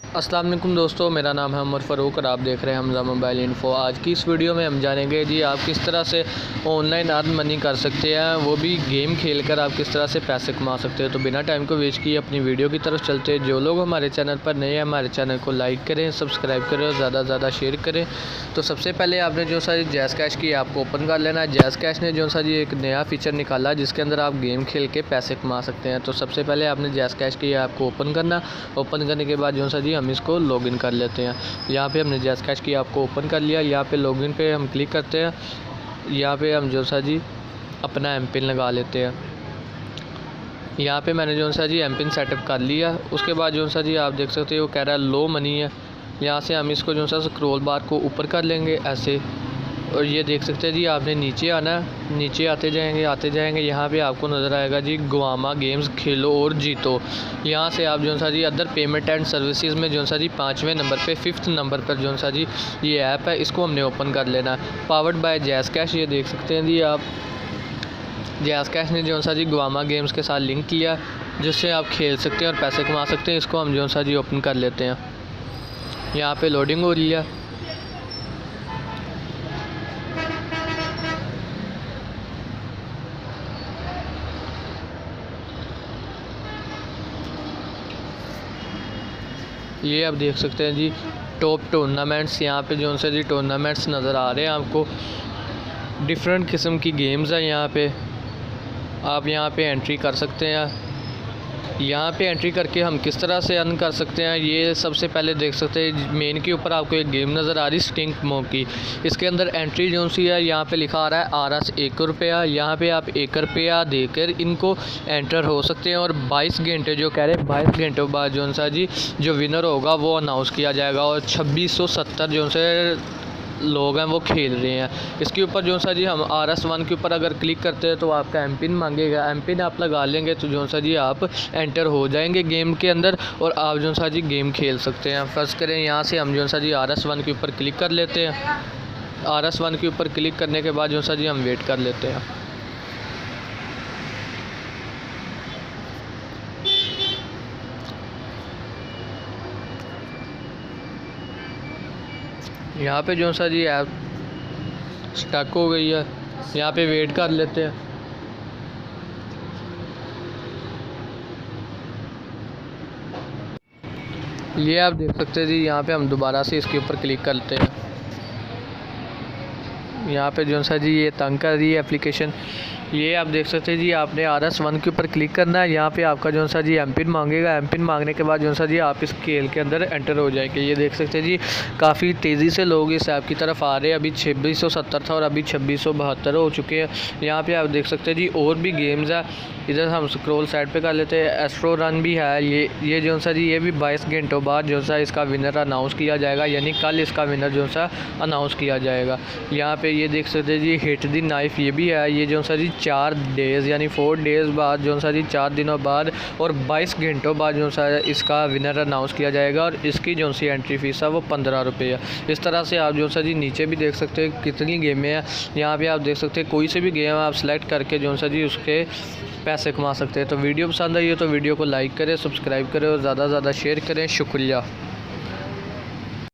अस्सलाम वालेकुम दोस्तों, मेरा नाम है उमर फ़ारूक और आप देख रहे हैं हमज़ा मोबाइल इन्फो। आज की इस वीडियो में हम जानेंगे जी आप किस तरह से ऑनलाइन अर्न मनी कर सकते हैं, वो भी गेम खेलकर आप किस तरह से पैसे कमा सकते हैं। तो बिना टाइम को वेस्ट किए अपनी वीडियो की तरफ चलते हैं। जो लोग हमारे चैनल पर नए हैं हमारे चैनल को लाइक करें, सब्सक्राइब करें और ज़्यादा से ज़्यादा शेयर करें। तो सबसे पहले आपने जो सा जैज़ कैश की आपको ओपन कर लेना है। जैज़ कैश ने जो सा जी एक नया फ़ीचर निकाला जिसके अंदर आप गेम खेल के पैसे कमा सकते हैं। तो सबसे पहले आपने जैज़ कैश की आपको ओपन करना। ओपन करने के बाद जो सा जी हम इसको लॉगिन कर लेते हैं। यहाँ पे हमने जैज़ कैश की आपको ओपन कर लिया। यहाँ पे लॉगिन पे हम क्लिक करते हैं। यहाँ पे हम जो सा जी अपना एमपिन लगा लेते हैं। यहाँ पे मैंने जो सा जी एमपिन सेटअप कर लिया। उसके बाद जो सा जी आप देख सकते हो वो कह रहा है लो मनी है। यहाँ से हम इसको जो सा स्क्रॉल बार को ऊपर कर लेंगे ऐसे, और ये देख सकते हैं जी आपने नीचे आना है। नीचे आते जाएंगे यहाँ पे आपको नज़र आएगा जी गुआमा गेम्स खेलो और जीतो। यहाँ से आप जो सा जी अदर पेमेंट एंड सर्विसेज में जो सा जी 5वें नंबर पे 5th नंबर पर जो सा जी ये ऐप है, इसको हमने ओपन कर लेना है। पावर्ड बाय जैज़ कैश, ये देख सकते हैं जी आप। जैज़ कैश ने जो सा जी गुआमा गेम्स के साथ लिंक किया जिससे आप खेल सकते हैं और पैसे कमा सकते हैं। इसको हम जो सा जी ओपन कर लेते हैं। यहाँ पे लोडिंग हो रही है। ये आप देख सकते हैं जी टॉप टूर्नामेंट्स, यहाँ पे जो से जी टूर्नामेंट्स नज़र आ रहे हैं आपको। डिफरेंट किस्म की गेम्स हैं यहाँ पे, आप यहाँ पे एंट्री कर सकते हैं। यहाँ पे एंट्री करके हम किस तरह से अर्न कर सकते हैं, ये सबसे पहले देख सकते हैं मेन के ऊपर आपको एक गेम नज़र आ रही स्टिंक मो की। इसके अंदर एंट्री जो सी है यहाँ पे लिखा आ रहा है RS 1 रुपया। यहाँ पे आप 1 रुपया देकर इनको एंटर हो सकते हैं और 22 घंटे जो कह रहे हैं 22 घंटों बाद जो सा जी जो विनर होगा वो अनाउंस किया जाएगा। और 2670 जो से लोग हैं वो खेल रहे हैं। इसके ऊपर जो सा जी हम RS 1 के ऊपर अगर क्लिक करते हैं तो आपका एमपिन मांगेगा। एमपिन आप लगा लेंगे तो जो सा जी आप एंटर हो जाएंगे गेम के अंदर और आप जो सा जी गेम खेल सकते हैं। फर्ज करें यहाँ से हम जो सा जी RS 1 के ऊपर क्लिक कर लेते हैं। RS 1 के ऊपर क्लिक करने के बाद जो सा जी हम वेट कर लेते हैं। यहाँ पे जो सा जी ऐप स्टक हो गई है, यहाँ पे वेट कर लेते हैं। ये आप देख सकते हैं जी यहाँ पे हम दोबारा से इसके ऊपर क्लिक करते हैं। यहाँ पे जो सा जी ये तंग कर रही है एप्लीकेशन। ये आप देख सकते हैं जी आपने RS 1 के ऊपर क्लिक करना है। यहाँ पे आपका जो सा जी एमपिन मांगेगा। एमपिन मांगने के बाद जो सा जी आप इस खेल के अंदर एंटर हो जाएंगे। ये देख सकते हैं जी काफ़ी तेज़ी से लोग इस ऐप की तरफ आ रहे हैं। अभी 2670 था और अभी 2672 हो चुके हैं। यहाँ पे आप देख सकते हैं जी और भी गेम्स है। इधर हम स्क्रॉल साइड पे कर लेते हैं। एस्ट्रो रन भी है। ये जो सा जी ये भी 22 घंटों बाद जो सा इसका विनर अनाउंस किया जाएगा, यानी कल इसका विनर जो सा अनाउंस किया जाएगा। यहाँ पे ये देख सकते हैं जी हिट दी नाइफ ये भी है। ये जो सा जी 4 डेज़ यानी 4 डेज़ बाद जो सा जी 4 दिनों बाद और 22 घंटों बाद जो सा इसका विनर अनाउंस किया जाएगा और इसकी जो सी एंट्री फ़ीस है वो 15 रुपये है। इस तरह से आप जो सा जी नीचे भी देख सकते हैं कितनी गेमें हैं। यहाँ पे आप देख सकते हैं कोई से भी गेम आप सेलेक्ट करके जो सा जी उसके पैसे कमा सकते हैं। तो वीडियो पसंद आई हो तो वीडियो को लाइक करें, सब्सक्राइब करें और ज़्यादा से ज़्यादा शेयर करें। शुक्रिया।